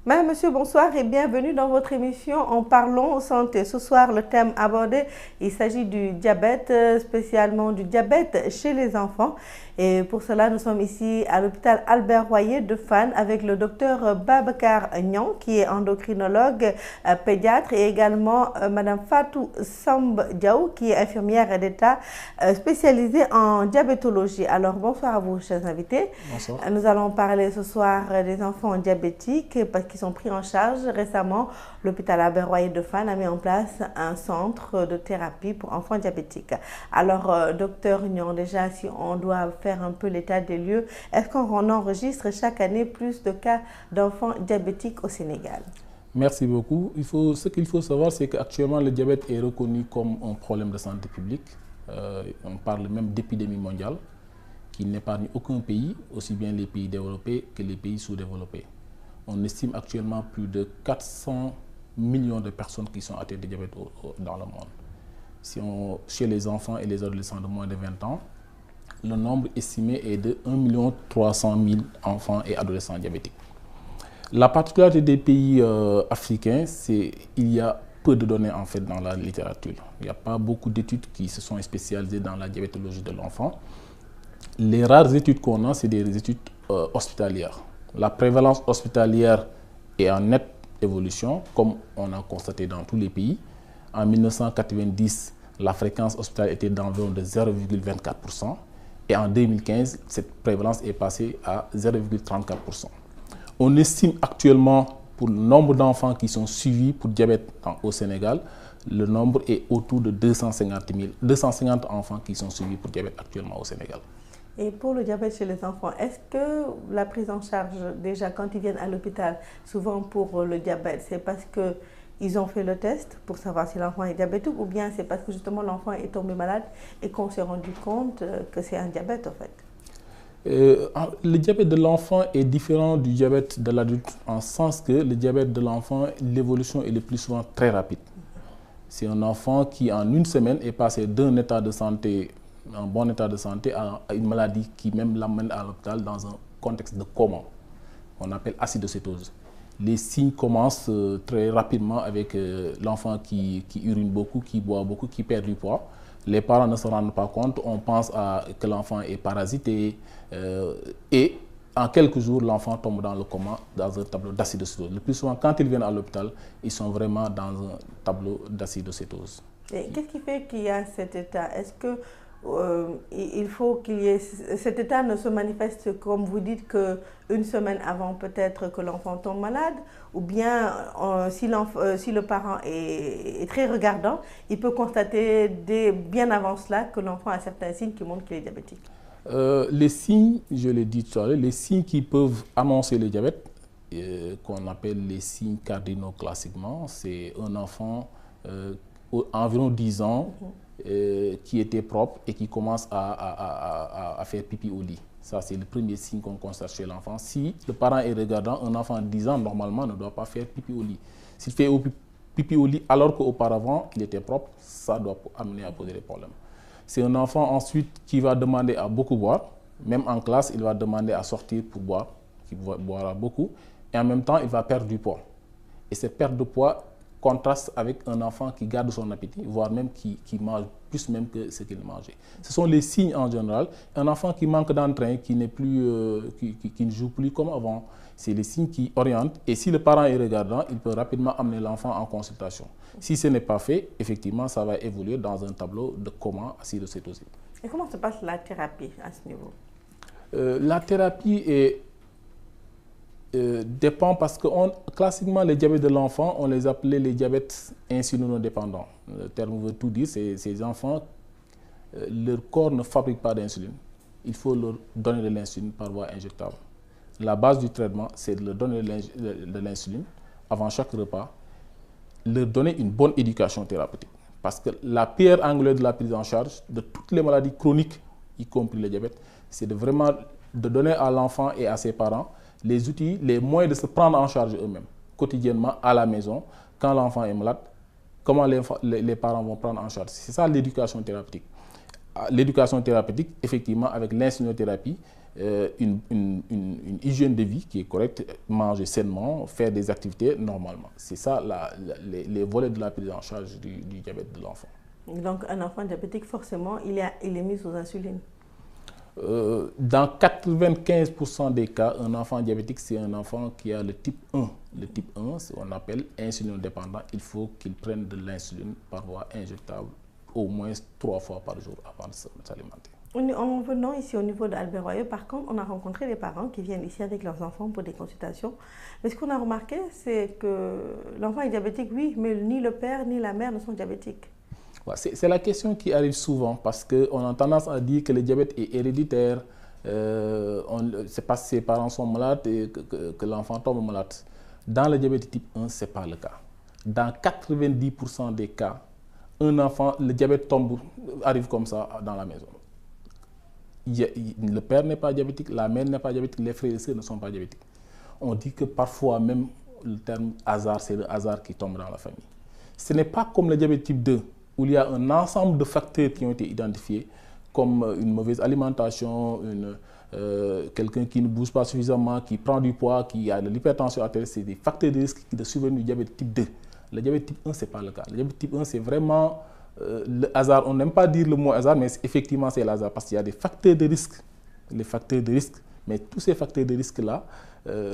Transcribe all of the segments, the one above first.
Madame, Monsieur, bonsoir et bienvenue dans votre émission En parlons santé. Ce soir, le thème abordé, il s'agit du diabète, spécialement du diabète chez les enfants. Et pour cela, nous sommes ici à l'hôpital Albert Royer de Fann avec le docteur Babacar Niang, qui est endocrinologue, pédiatre, et également Madame Fatou Samb Diaw, qui est infirmière d'État spécialisée en diabétologie. Alors, bonsoir à vous, chers invités. Bonsoir. Nous allons parler ce soir des enfants diabétiques parce qu'ils sont pris en charge. Récemment, l'hôpital Albert Royer de Fann a mis en place un centre de thérapie pour enfants diabétiques. Alors, docteur Niang, déjà, si on doit faire un peu l'état des lieux, est-ce qu'on enregistre chaque année plus de cas d'enfants diabétiques au Sénégal? Merci beaucoup. Ce qu'il faut savoir, c'est qu'actuellement, le diabète est reconnu comme un problème de santé publique. On parle même d'épidémie mondiale qui n'épargne aucun pays, aussi bien les pays développés que les pays sous-développés. On estime actuellement plus de 400 millions de personnes qui sont atteintes de diabète dans le monde. Chez les enfants et les adolescents de moins de 20 ans, le nombre estimé est de 1 300 000 enfants et adolescents diabétiques. La particularité des pays africains, c'est qu'il y a peu de données en fait dans la littérature. Il n'y a pas beaucoup d'études qui se sont spécialisées dans la diabétologie de l'enfant. Les rares études qu'on a, c'est des études hospitalières. La prévalence hospitalière est en nette évolution, comme on a constaté dans tous les pays. En 1990, la fréquence hospitalière était d'environ de 0,24%. Et en 2015, cette prévalence est passée à 0,34%. On estime actuellement, pour le nombre d'enfants qui sont suivis pour diabète au Sénégal, le nombre est autour de 250 enfants qui sont suivis pour diabète actuellement au Sénégal. Et pour le diabète chez les enfants, est-ce que la prise en charge, déjà quand ils viennent à l'hôpital, souvent pour le diabète, c'est parce qu'ils ont fait le test pour savoir si l'enfant est diabétique, ou bien c'est parce que justement l'enfant est tombé malade et qu'on s'est rendu compte que c'est un diabète en fait? Le diabète de l'enfant est différent du diabète de l'adulte, en sens que le diabète de l'enfant, l'évolution est le plus souvent très rapide. C'est un enfant qui en une semaine est passé d'un état de santé, un bon état de santé, à une maladie qui même l'amène à l'hôpital dans un contexte de coma, qu'on appelle acidocétose. Les signes commencent très rapidement avec l'enfant qui urine beaucoup, qui boit beaucoup, qui perd du poids. Les parents ne se rendent pas compte, on pense que l'enfant est parasité et en quelques jours, l'enfant tombe dans le coma, dans un tableau d'acidocétose. Le plus souvent, quand ils viennent à l'hôpital, ils sont vraiment dans un tableau d'acidocétose. Et qu'est-ce qui fait qu'il y a cet état? Est-ce que il faut qu'il y ait... Cet état ne se manifeste, comme vous dites, qu'une semaine avant peut-être que l'enfant tombe malade, ou bien si le parent est très regardant, il peut constater bien avant cela que l'enfant a certains signes qui montrent qu'il est diabétique? Les signes, je l'ai dit tout à l'heure, les signes qui peuvent annoncer le diabète, qu'on appelle les signes cardinaux classiquement, c'est un enfant environ 10 ans, qui était propre et qui commence à faire pipi au lit. Ça, c'est le premier signe qu'on constate chez l'enfant. Si le parent est regardant, un enfant de 10 ans, normalement, ne doit pas faire pipi au lit. S'il fait pipi au lit alors qu'auparavant, il était propre, ça doit amener à poser des problèmes. C'est un enfant ensuite qui va demander à beaucoup boire. Même en classe, il va demander à sortir pour boire, qui boira beaucoup. Et en même temps, il va perdre du poids. Et cette perte de poids contraste avec un enfant qui garde son appétit, voire même qui mange plus même que ce qu'il mangeait. Ce sont les signes en général. Un enfant qui manque d'entrain, qui ne joue plus comme avant, c'est les signes qui orientent. Et si le parent est regardant, il peut rapidement amener l'enfant en consultation. Si ce n'est pas fait, effectivement, ça va évoluer dans un tableau de coma acidocétose. Et comment se passe la thérapie à ce niveau? La thérapie dépend parce que classiquement, les diabètes de l'enfant, on les appelait les diabètes insulinodépendants. Le terme veut tout dire, ces enfants, leur corps ne fabrique pas d'insuline. Il faut leur donner de l'insuline par voie injectable. La base du traitement, c'est de leur donner de l'insuline avant chaque repas, leur donner une bonne éducation thérapeutique. Parce que la pierre angulaire de la prise en charge de toutes les maladies chroniques, y compris le diabète, c'est vraiment de donner à l'enfant et à ses parents les outils, les moyens de se prendre en charge eux-mêmes, quotidiennement, à la maison, quand l'enfant est malade, comment les parents vont prendre en charge. C'est ça l'éducation thérapeutique. L'éducation thérapeutique, effectivement, avec l'insulinothérapie, une une hygiène de vie qui est correcte, manger sainement, faire des activités normalement. C'est ça les volets de la prise en charge du diabète de l'enfant. Donc un enfant diabétique, forcément, il est mis sous insuline. Dans 95% des cas, un enfant diabétique, c'est un enfant qui a le type 1. Le type 1, c'est ce qu'on appelle insulinodépendant. Il faut qu'il prenne de l'insuline par voie injectable au moins 3 fois par jour avant de s'alimenter. En venant ici au niveau d'Albert Royer, par contre, on a rencontré des parents qui viennent ici avec leurs enfants pour des consultations. Mais ce qu'on a remarqué, c'est que l'enfant est diabétique, oui, mais ni le père ni la mère ne sont diabétiques. C'est la question qui arrive souvent parce qu'on a tendance à dire que le diabète est héréditaire, c'est parce que ses parents sont malades et que l'enfant tombe malade. Dans le diabète type 1, ce n'est pas le cas. Dans 90% des cas, un enfant, le diabète arrive comme ça dans la maison. Le père n'est pas diabétique, la mère n'est pas diabétique, les frères et sœurs ne sont pas diabétiques. On dit que parfois même le terme hasard, c'est le hasard qui tombe dans la famille. Ce n'est pas comme le diabète type 2, où il y a un ensemble de facteurs qui ont été identifiés, comme une mauvaise alimentation, quelqu'un qui ne bouge pas suffisamment, qui prend du poids, qui a de l'hypertension artérielle, c'est des facteurs de risque de survenue du diabète type 2. Le diabète type 1, ce n'est pas le cas. Le diabète type 1, c'est vraiment le hasard. On n'aime pas dire le mot hasard, mais effectivement, c'est le hasard, parce qu'il y a des facteurs de risque. Les facteurs de risque, mais tous ces facteurs de risque-là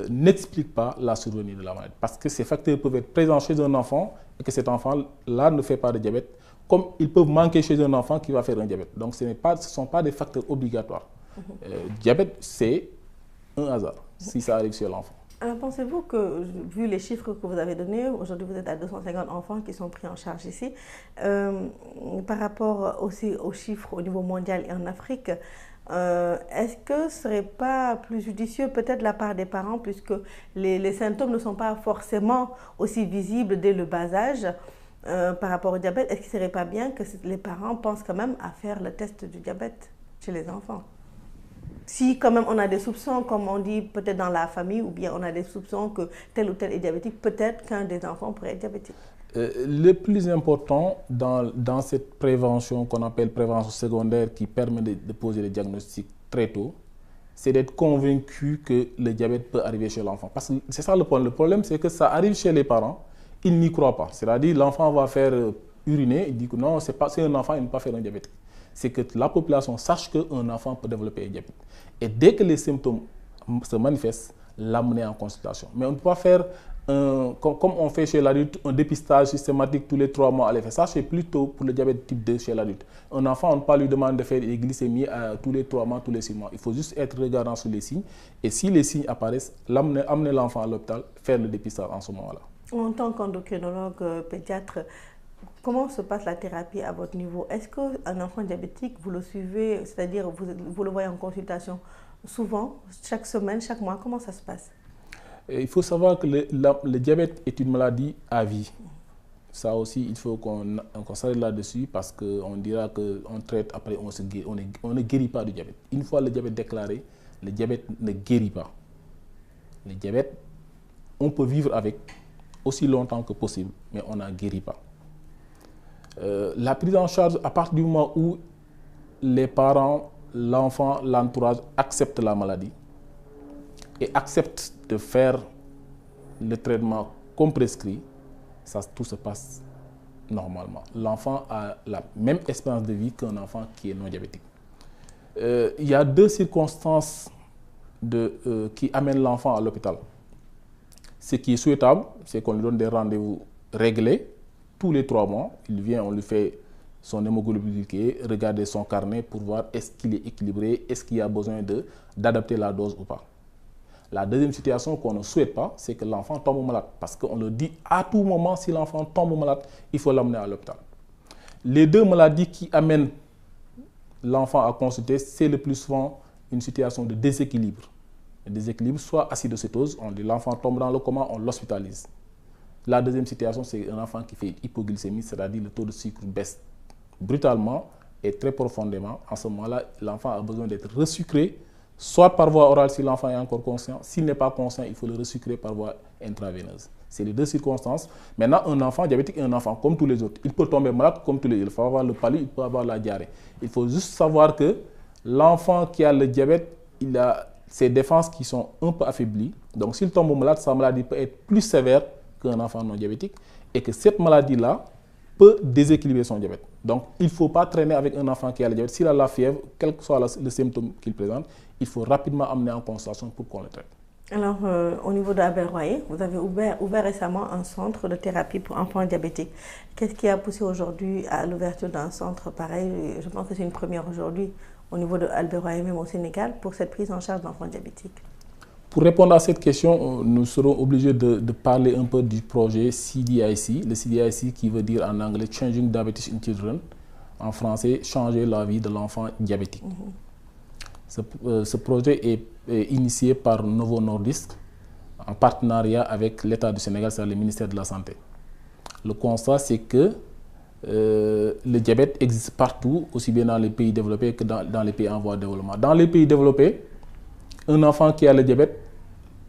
n'expliquent pas la survenue de la maladie. Parce que ces facteurs peuvent être présents chez un enfant et que cet enfant-là ne fait pas de diabète, comme ils peuvent manquer chez un enfant qui va faire un diabète. Donc ce ne sont pas des facteurs obligatoires. Diabète, c'est un hasard, si ça arrive sur l'enfant. Alors pensez-vous que, vu les chiffres que vous avez donnés, aujourd'hui vous êtes à 250 enfants qui sont pris en charge ici, par rapport aussi aux chiffres au niveau mondial et en Afrique, est-ce que ce ne serait pas plus judicieux peut-être de la part des parents, puisque les symptômes ne sont pas forcément aussi visibles dès le bas âge par rapport au diabète? Est-ce qu'il ne serait pas bien que les parents pensent quand même à faire le test du diabète chez les enfants? Si quand même on a des soupçons, comme on dit peut-être dans la famille, ou bien on a des soupçons que tel ou tel est diabétique, peut-être qu'un des enfants pourrait être diabétique. Le plus important dans cette prévention qu'on appelle prévention secondaire qui permet de poser le diagnostic très tôt, c'est d'être convaincu que le diabète peut arriver chez l'enfant. Parce que c'est ça le problème. Le problème, c'est que ça arrive chez les parents, ils n'y croient pas. C'est-à-dire l'enfant va faire uriner, il dit que non, c'est un enfant, il ne peut pas faire un diabète. C'est que la population sache qu'un enfant peut développer un diabète. Et dès que les symptômes se manifestent, l'amener en consultation. Mais on ne peut pas faire, comme on fait chez l'adulte, un dépistage systématique tous les 3 mois à l'effet. Ça, c'est plutôt pour le diabète type 2 chez l'adulte. Un enfant, on ne peut pas lui demander de faire des glycémies tous les 3 mois, tous les 6 mois. Il faut juste être regardant sur les signes. Et si les signes apparaissent, amener l'enfant à l'hôpital, faire le dépistage en ce moment-là. En tant qu'endocrinologue pédiatre, comment se passe la thérapie à votre niveau? Est-ce qu'un enfant diabétique, vous le suivez, c'est-à-dire vous le voyez en consultation souvent, chaque semaine, chaque mois? Comment ça se passe? Il faut savoir que le diabète est une maladie à vie. Ça aussi, il faut qu'on s'arrête là-dessus parce qu'on dira qu'on traite, après on ne guérit pas du diabète. Une fois le diabète déclaré, le diabète ne guérit pas. Le diabète, on peut vivre avec aussi longtemps que possible, mais on n'en guérit pas. La prise en charge, à partir du moment où les parents, l'enfant, l'entourage acceptent la maladie et acceptent de faire le traitement comme prescrit, tout se passe normalement. L'enfant a la même espérance de vie qu'un enfant qui est non diabétique. Il y a 2 circonstances qui amènent l'enfant à l'hôpital. Ce qui est souhaitable, c'est qu'on lui donne des rendez-vous réglés. Tous les 3 mois, il vient, on lui fait son hémoglobine glycée, regarder son carnet pour voir est-ce qu'il est équilibré, est-ce qu'il y a besoin d'adapter la dose ou pas. La deuxième situation qu'on ne souhaite pas, c'est que l'enfant tombe malade. Parce qu'on le dit à tout moment, si l'enfant tombe malade, il faut l'amener à l'hôpital. Les 2 maladies qui amènent l'enfant à consulter, c'est le plus souvent une situation de déséquilibre. Le déséquilibre, soit acidocétose, on dit l'enfant tombe dans le coma, on l'hospitalise. La deuxième situation, c'est un enfant qui fait une hypoglycémie, c'est-à-dire le taux de sucre baisse brutalement et très profondément. En ce moment-là, l'enfant a besoin d'être resucré, soit par voie orale si l'enfant est encore conscient. S'il n'est pas conscient, il faut le resucrer par voie intraveineuse. C'est les 2 circonstances. Maintenant, un enfant diabétique est un enfant comme tous les autres. Il peut tomber malade comme tous les autres. Il faut avoir le palud, il peut avoir la diarrhée. Il faut juste savoir que l'enfant qui a le diabète, ses défenses qui sont un peu affaiblies. Donc s'il tombe malade, sa maladie peut être plus sévère qu'un enfant non diabétique et que cette maladie-là peut déséquilibrer son diabète. Donc il ne faut pas traîner avec un enfant qui a le diabète. S'il a la fièvre, quel que soit le symptôme qu'il présente, il faut rapidement amener en consultation pour qu'on le traite. Alors, au niveau de Albert Royer, vous avez ouvert récemment un centre de thérapie pour enfants diabétiques. Qu'est-ce qui a poussé aujourd'hui à l'ouverture d'un centre pareil? Je pense que c'est une première aujourd'hui au niveau de Albert Royer, même au Sénégal, pour cette prise en charge d'enfants diabétiques. Pour répondre à cette question, nous serons obligés de parler un peu du projet CDIC. Le CDIC qui veut dire en anglais Changing Diabetes in Children, en français changer la vie de l'enfant diabétique. Ce projet est initié par Novo Nordisk en partenariat avec l'État du Sénégal, c'est le ministère de la Santé. Le constat, c'est que le diabète existe partout, aussi bien dans les pays développés que dans les pays en voie de développement. Dans les pays développés, un enfant qui a le diabète,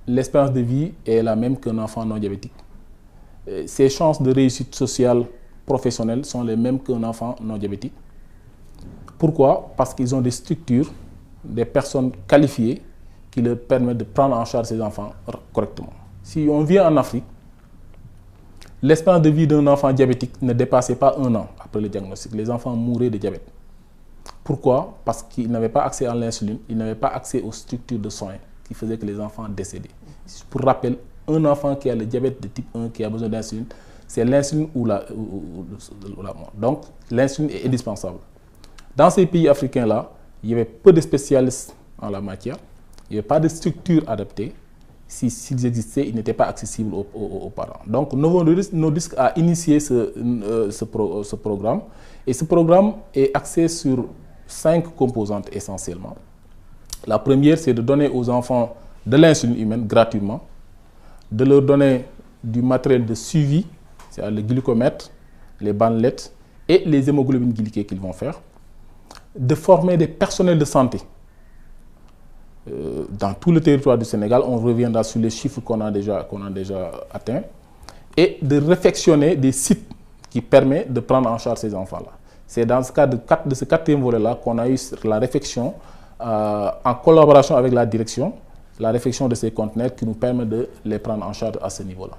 l'espérance de vie est la même qu'un enfant non diabétique. Ses chances de réussite sociale, professionnelle sont les mêmes qu'un enfant non diabétique. Pourquoi? Parce qu'ils ont des structures, des personnes qualifiées qui leur permettent de prendre en charge ces enfants correctement. Si on vient en Afrique, l'espérance de vie d'un enfant diabétique ne dépassait pas 1 an après le diagnostic. Les enfants mouraient de diabète. Pourquoi? Parce qu'ils n'avaient pas accès à l'insuline, ils n'avaient pas accès aux structures de soins qui faisaient que les enfants décédaient. Pour rappel, un enfant qui a le diabète de type 1, qui a besoin d'insuline, c'est l'insuline ou la mort. Donc, l'insuline est indispensable. Dans ces pays africains-là, il y avait peu de spécialistes en la matière, il n'y avait pas de structure adaptée. S'ils existaient, ils n'étaient pas accessibles aux parents. Donc, Novo Nordisk a initié ce programme. Et ce programme est axé sur 5 composantes essentiellement. La première, c'est de donner aux enfants de l'insuline humaine gratuitement, de leur donner du matériel de suivi, c'est-à-dire le glucomètre, les bandelettes et les hémoglobines glyquées qu'ils vont faire, de former des personnels de santé. Dans tout le territoire du Sénégal, on reviendra sur les chiffres qu'on a déjà atteints, et de réfectionner des sites qui permettent de prendre en charge ces enfants-là. C'est dans ce cadre de ce 4e volet-là qu'on a eu la réflexion en collaboration avec la direction, la réflexion de ces conteneurs qui nous permet de les prendre en charge à ce niveau-là.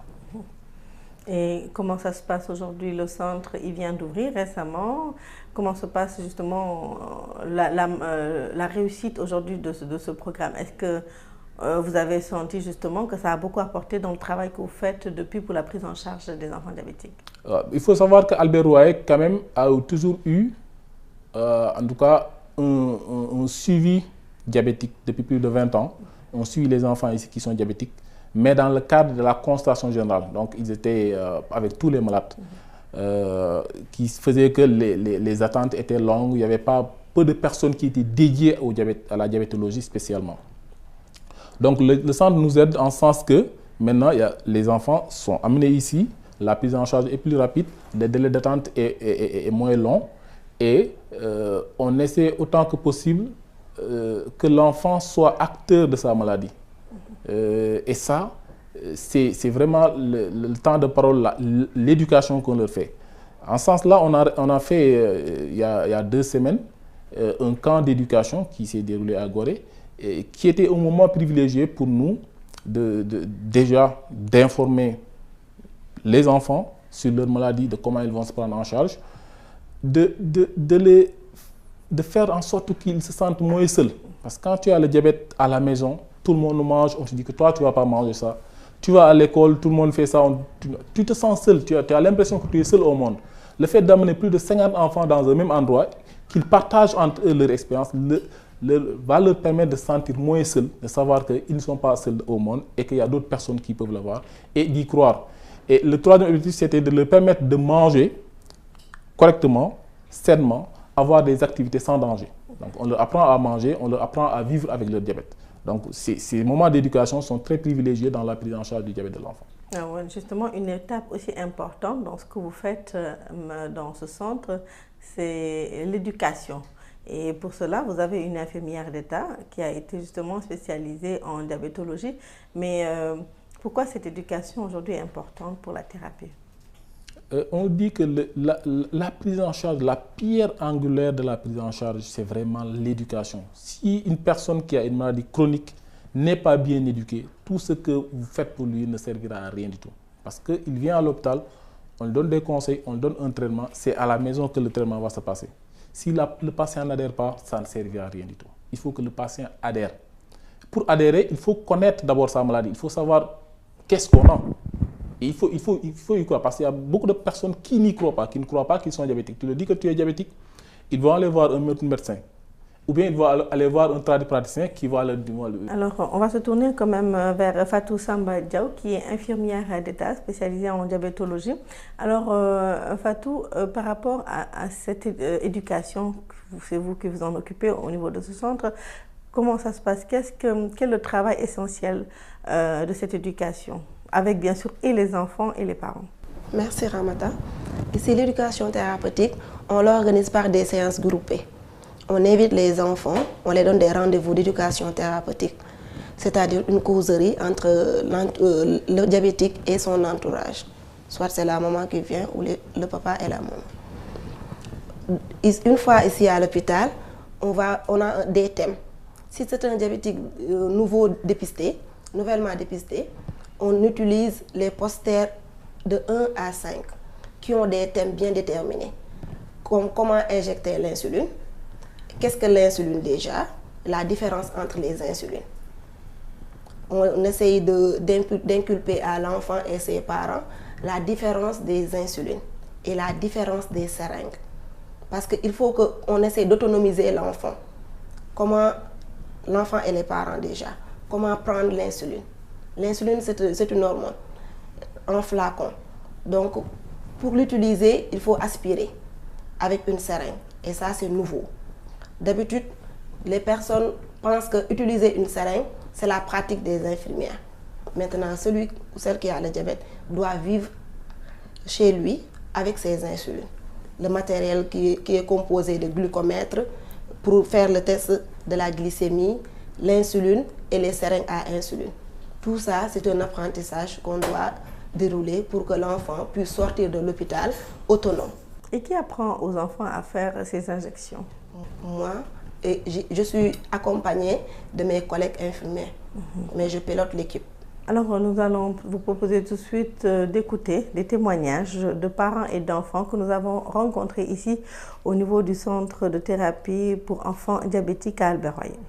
Et comment ça se passe aujourd'hui? Le centre, il vient d'ouvrir récemment. Comment se passe justement la réussite aujourd'hui de ce programme? Est-ce que vous avez senti justement que ça a beaucoup apporté dans le travail que vous faites depuis pour la prise en charge des enfants diabétiques? Il faut savoir qu'Albert Royer, quand même, a toujours eu, en tout cas, un suivi diabétique depuis plus de 20 ans. On suit les enfants ici qui sont diabétiques, mais dans le cadre de la constatation générale. Donc, ils étaient avec tous les malades, qui faisait que les attentes étaient longues. Il n'y avait pas peu de personnes qui étaient dédiées au diabète, à la diabétologie spécialement. Donc, le centre nous aide en ce sens que maintenant, les enfants sont amenés ici, la prise en charge est plus rapide, le délai d'attente est moins long et on essaie autant que possible que l'enfant soit acteur de sa maladie. Et ça, c'est vraiment le temps de parole, l'éducation qu'on leur fait. En ce sens-là, on a fait, il y a 2 semaines, un camp d'éducation qui s'est déroulé à Gorée, et qui était un moment privilégié pour nous déjà d'informer les enfants sur leur maladie, de comment ils vont se prendre en charge, de faire en sorte qu'ils se sentent moins seuls. Parce que quand tu as le diabète à la maison, tout le monde mange, on te dit que toi, tu ne vas pas manger ça. Tu vas à l'école, tout le monde fait ça, tu te sens seul, tu as l'impression que tu es seul au monde. Le fait d'amener plus de 50 enfants dans un même endroit, qu'ils partagent entre eux leur expérience, va leur permettre de se sentir moins seuls, de savoir qu'ils ne sont pas seuls au monde et qu'il y a d'autres personnes qui peuvent l'avoir et d'y croire. Et le 3e objectif, c'était de leur permettre de manger correctement, sainement, avoir des activités sans danger. Donc on leur apprend à manger, on leur apprend à vivre avec leur diabète. Donc ces moments d'éducation sont très privilégiés dans la prise en charge du diabète de l'enfant. Justement, une étape aussi importante dans ce que vous faites dans ce centre, c'est l'éducation. Et pour cela, vous avez une infirmière d'État qui a été justement spécialisée en diabétologie. Mais pourquoi cette éducation aujourd'hui est importante pour la thérapie? On dit que la prise en charge, la pierre angulaire de la prise en charge, c'est vraiment l'éducation. Si une personne qui a une maladie chronique n'est pas bien éduqué, tout ce que vous faites pour lui ne servira à rien du tout. Parce qu'il vient à l'hôpital, on lui donne des conseils, on lui donne un traitement, c'est à la maison que le traitement va se passer. Si le patient n'adhère pas, ça ne servira à rien du tout. Il faut que le patient adhère. Pour adhérer, il faut connaître d'abord sa maladie, il faut savoir qu'est-ce qu'on a. Et il faut y croire, parce qu'il y a beaucoup de personnes qui n'y croient pas, qui ne croient pas qu'ils sont diabétiques. Tu leur dis que tu es diabétique, ils vont aller voir un médecin. Ou bien ils vont aller voir un praticien qui va leur dire... Alors, on va se tourner quand même vers Fatou Samba Diaw, qui est infirmière d'État spécialisée en diabétologie. Alors, Fatou, par rapport à cette éducation, c'est vous qui vous en occupez au niveau de ce centre, comment ça se passe? Quel est le travail essentiel de cette éducation, avec bien sûr et les enfants et les parents? Merci Ramata. Ici, l'éducation thérapeutique, on l'organise par des séances groupées. On invite les enfants, on les donne des rendez-vous d'éducation thérapeutique, c'est-à-dire une causerie entre le diabétique et son entourage. Soit c'est la maman qui vient ou le papa et la maman. Une fois ici à l'hôpital, on a des thèmes. Si c'est un diabétique nouvellement dépisté, on utilise les posters de 1 à 5 qui ont des thèmes bien déterminés, comme comment injecter l'insuline. Qu'est-ce que l'insuline déjà? La différence entre les insulines. On essaye d'inculper à l'enfant et ses parents la différence des insulines et la différence des seringues. Parce qu'il faut qu'on essaye d'autonomiser l'enfant. Comment l'enfant et les parents déjà. Comment prendre l'insuline. L'insuline, c'est une hormone en flacon. Donc, pour l'utiliser, il faut aspirer avec une seringue. Et ça, c'est nouveau. D'habitude, les personnes pensent qu'utiliser une seringue, c'est la pratique des infirmières. Maintenant, celui ou celle qui a le diabète doit vivre chez lui avec ses insulines. Le matériel qui est composé de glucomètre pour faire le test de la glycémie, l'insuline et les seringues à insuline. Tout ça, c'est un apprentissage qu'on doit dérouler pour que l'enfant puisse sortir de l'hôpital autonome. Et qui apprend aux enfants à faire ces injections? Moi, je suis accompagnée de mes collègues infirmiers, mais je pilote l'équipe. Alors, nous allons vous proposer tout de suite d'écouter des témoignages de parents et d'enfants que nous avons rencontrés ici au niveau du centre de thérapie pour enfants diabétiques à Albert Royer.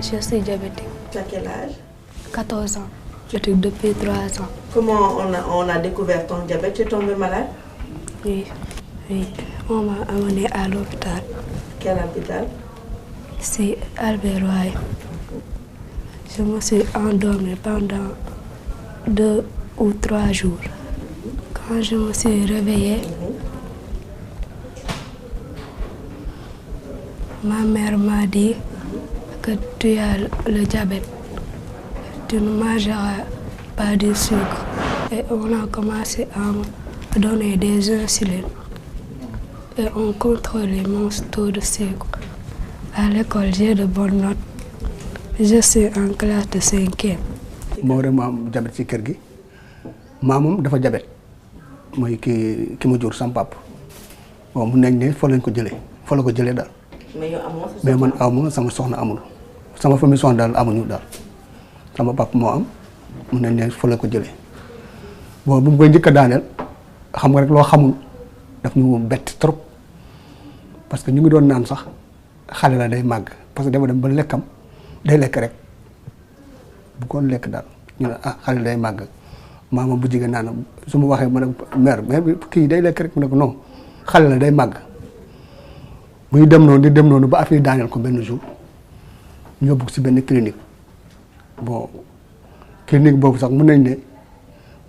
Je suis diabétique. Tu as quel âge? 14 ans. Depuis 3 ans. Comment on a découvert ton diabète? Tu es tombé malade? Oui. On m'a amené à l'hôpital. Quel hôpital? C'est Albert Royer. Je me suis endormie pendant 2 ou 3 jours. Quand je me suis réveillée, ma mère m'a dit que tu as le diabète, tu ne mangeras pas de sucre. Et on a commencé à me donner des insulines. Et on contrôlait mon taux de sucre. À l'école, j'ai de bonnes notes. Je suis en classe de 5e. moo dem am diabète ci kër gi maamam dafa diabète mooy ki ma jur sam pap bon mu nañ ne fa lañ ko jëlee fa la ko jëlee daal. mais man amu sama soxna amul sama famille soxna daal amuñu daal sama pap moo am mu nañ ne fa la ko jëlee bon bu mu koy njëkk a daaneel xam nga rek loo xamul daf ñu bett trop parce que ñu ngi doon naan sax xale la day màgg parce que dama dem ba lekkam day lekk rek bu ko lekk daal ñu ne xale day màgg maama bu jigéen naan su ma waxee ma ne mère mais kii day lekk rek mu ne ko non xale la day màgg muy dem noonu di dem noonu ba affaire daaneel ko benn jour ñu yóbbu si benn clinique bon clinique boobu sax mën nañ ne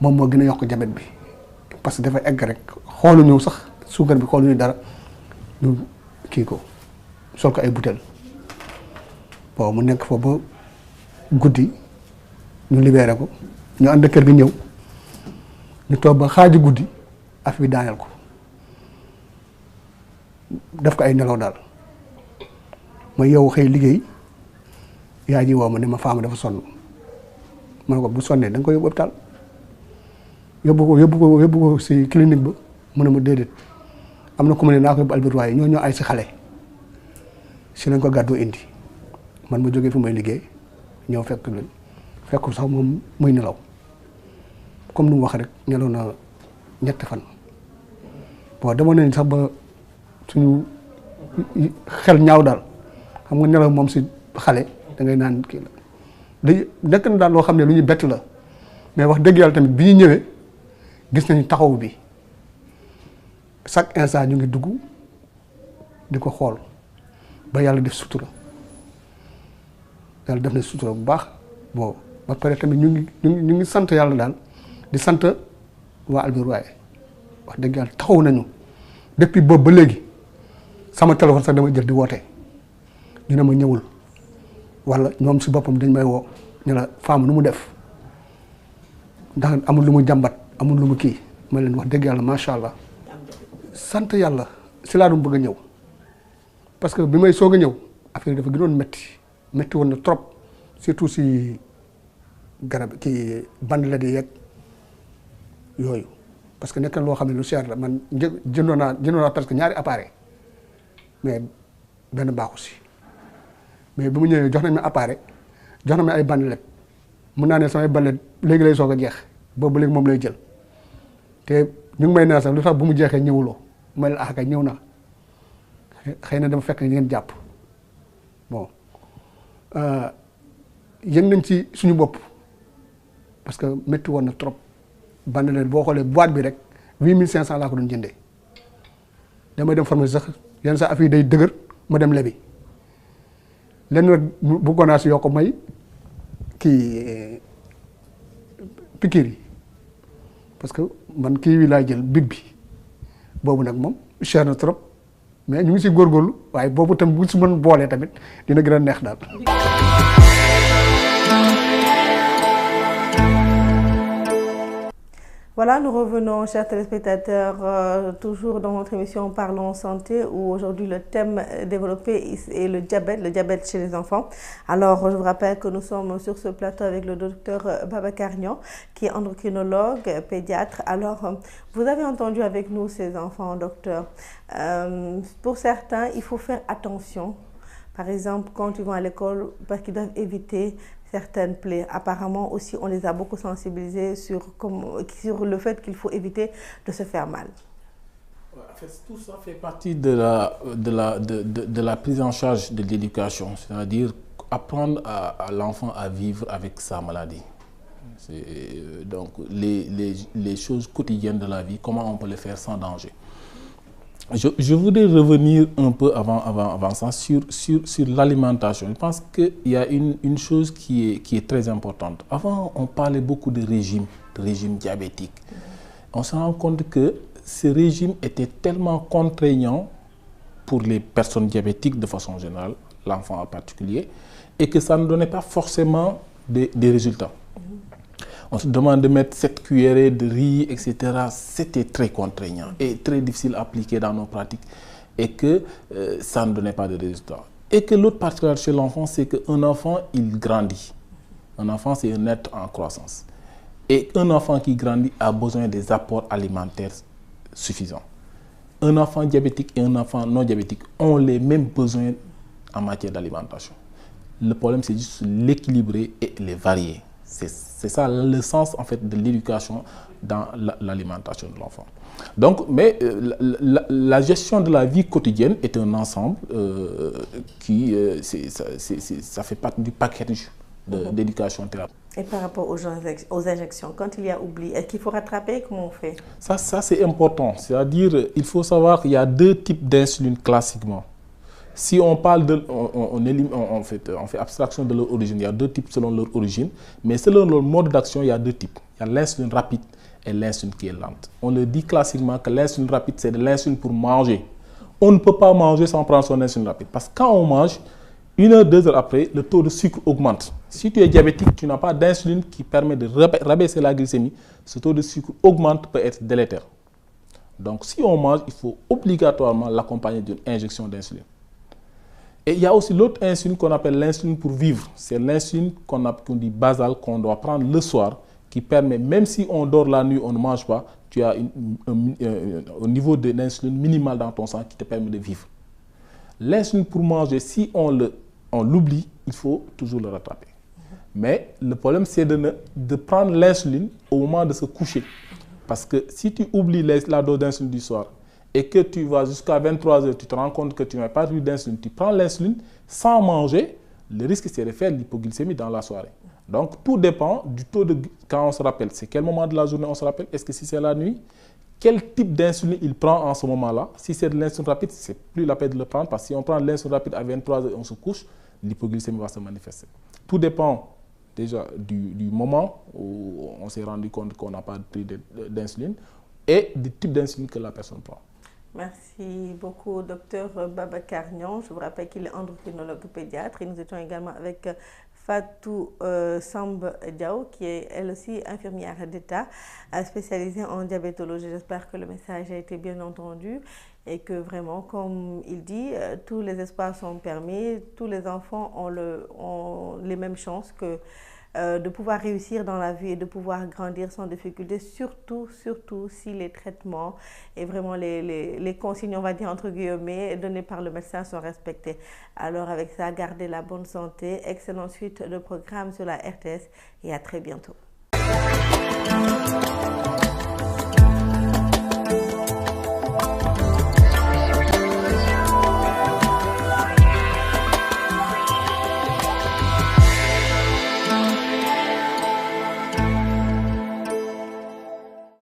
moom moo gën a yokk diabète bi parce que dafa egg rek xooluñu sax suukar bi xooluñu dara ñu kii ko sol ko ay butéel bon mu nekk foofu ba guddi ñu libéré ko ñu ànd kër gi ñëw ñu toog ba xaaju guddi affaire bi daaneel ko def ko ay nelaw daal ma yow xëy liggéey yaa ji woo ma ne ma Fama dafa sonn ma ne ko bu sonnee da nga ko yóbbu hôpital yóbbu ko si clinique ba mu ne ma déedéet am na ku ma ne naa ko yóbbu Albert Royer ñoo ay si xale si lañ ko gàddoo indi man ma jógee fi may liggéey ñëw fekk sax moom muy nelaw comme ni mu wax rek nelaw na ñetti fan bon demoon nañ sax ba suñu xel ñaaw daal xam nga nelaw moom si xale da ngay naan kii la day nekk na daal loo xam ne lu ñu bett la mais wax dëgg yàlla tamit bi ñu ñëwee gis nañu taxaw bi chaque instant ñu ngi dugg di ko xool ba yàlla def sutura yàlla def na sutura bu baax bon ba pare tamit ñu ngi sant yàlla daal di sant waa Albert Royer wax dëgg yàlla taxaw nañu depuis boobu ba léegi sama téléphone sax dama jël di woote ñu ne ma ñëwul wala ñoom si boppam dañ may woo ne la Fama nu mu def ndax amul lu mu jàmbat amul lu mu kii ma leen wax dëgg yàlla macha allah sant yàlla si laa doon bëgg a ñëw parce que bi may soog a ñëw affaire dafa gënoon métti woon na trop surtout si garab ci bandelet yi yeeg yooyu parce que nekk na loo xam ne lu cher la man jëndoon naa presque ñaari appareil mais benn baaxu si mais bi mu ñëwee jox nañ ma appareil jox na ma ay bandelet mun naa ne samay bandelet léegi lay soog a jeex boobu léegi moom lay jël te ñu ngi may nee sax lu tax bu mu jeexee ñëwuloo may la kay ñëw na xëy na dama fekk ngeen jàpp bon yëg nañ ci suñu bopp parce que métti woon na trop bandelet boo xoolee boîte bi rek 8500 laa ko doon jëndee damay dem pharmacie sax yenn saa affaire day dëgër ma dem lebi lenn rek bëggoon naa si yokk may kii piqûre yi parce que man kii wi laa jël big bi boobu nag moom cher na trop mais ñu ngi si góorgóorlu waaye boobu tam bu si mën boolee tamit dina gën a neex daal. Voilà, nous revenons, chers téléspectateurs, toujours dans notre émission Parlons Santé, où aujourd'hui le thème développé est le diabète chez les enfants. Alors, je vous rappelle que nous sommes sur ce plateau avec le docteur Babacar Niang, qui est endocrinologue, pédiatre. Alors, vous avez entendu avec nous ces enfants, docteur. Pour certains, il faut faire attention. Par exemple, quand ils vont à l'école, parce qu'ils doivent éviter certaines plaies. Apparemment aussi, on les a beaucoup sensibilisés sur le fait qu'il faut éviter de se faire mal. En fait, tout ça fait partie de la prise en charge de l'éducation, c'est-à-dire apprendre à l'enfant à vivre avec sa maladie. Donc, les choses quotidiennes de la vie, comment on peut les faire sans danger. Je voudrais revenir un peu avant ça sur l'alimentation. Je pense qu'il y a une chose qui est très importante. Avant, on parlait beaucoup de régime diabétique. On se rend compte que ce régime était tellement contraignant pour les personnes diabétiques de façon générale, l'enfant en particulier, et que ça ne donnait pas forcément des résultats. On se demande de mettre 7 cuillerées de riz, etc. C'était très contraignant et très difficile à appliquer dans nos pratiques et que ça ne donnait pas de résultats. Et que l'autre particularité chez l'enfant, c'est qu'un enfant, il grandit. Un enfant, c'est un être en croissance. Et un enfant qui grandit a besoin des apports alimentaires suffisants. Un enfant diabétique et un enfant non diabétique ont les mêmes besoins en matière d'alimentation. Le problème, c'est juste l'équilibrer et les varier. C'est ça le sens en fait de l'éducation dans l'alimentation de l'enfant. Donc, mais la gestion de la vie quotidienne est un ensemble ça fait partie du package d'éducation thérapeutique. Et par rapport aux injections, quand il y a oubli, est-ce qu'il faut rattraper? Comment on fait? Ça c'est important. C'est-à-dire, il faut savoir qu'il y a deux types d'insuline classiquement. Si on parle on fait abstraction de leur origine, il y a deux types selon leur origine, mais selon leur mode d'action, il y a deux types. Il y a l'insuline rapide et l'insuline qui est lente. On le dit classiquement que l'insuline rapide, c'est de l'insuline pour manger. On ne peut pas manger sans prendre son insuline rapide. Parce que quand on mange, 1 heure, 2 heures après, le taux de sucre augmente. Si tu es diabétique, tu n'as pas d'insuline qui permet de rabaisser la glycémie. Ce taux de sucre augmente, peut être délétère. Donc si on mange, il faut obligatoirement l'accompagner d'une injection d'insuline. Et il y a aussi l'autre insuline qu'on appelle l'insuline pour vivre. C'est l'insuline qu'on dit basale, qu'on doit prendre le soir, qui permet, même si on dort la nuit, on ne mange pas, tu as un niveau de l'insuline minimal dans ton sang qui te permet de vivre. L'insuline pour manger, si on l'oublie, il faut toujours le rattraper. Mais le problème, c'est de prendre l'insuline au moment de se coucher. Parce que si tu oublies la dose d'insuline du soir et que tu vas jusqu'à 23 h, tu te rends compte que tu n'as pas eu d'insuline, tu prends l'insuline sans manger, le risque c'est de faire l'hypoglycémie dans la soirée. Donc tout dépend du taux de... Quand on se rappelle, c'est quel moment de la journée on se rappelle? Est-ce que si c'est la nuit? Quel type d'insuline il prend en ce moment-là? Si c'est de l'insuline rapide, c'est plus la peine de le prendre parce que si on prend l'insuline rapide à 23 h et on se couche, l'hypoglycémie va se manifester. Tout dépend déjà du moment où on s'est rendu compte qu'on n'a pas pris d'insuline et du type d'insuline que la personne prend. Merci beaucoup, docteur Babacar Niang. Je vous rappelle qu'il est endocrinologue pédiatre. Et nous étions également avec Fatou Samb Diaw, qui est elle aussi infirmière d'État, spécialisée en diabétologie. J'espère que le message a été bien entendu et que vraiment, comme il dit, tous les espoirs sont permis, tous les enfants ont les mêmes chances que de pouvoir réussir dans la vie et de pouvoir grandir sans difficulté, surtout si les traitements et vraiment les consignes, on va dire entre guillemets, données par le médecin sont respectées. Alors avec ça, gardez la bonne santé, excellente suite de programme sur la RTS et à très bientôt.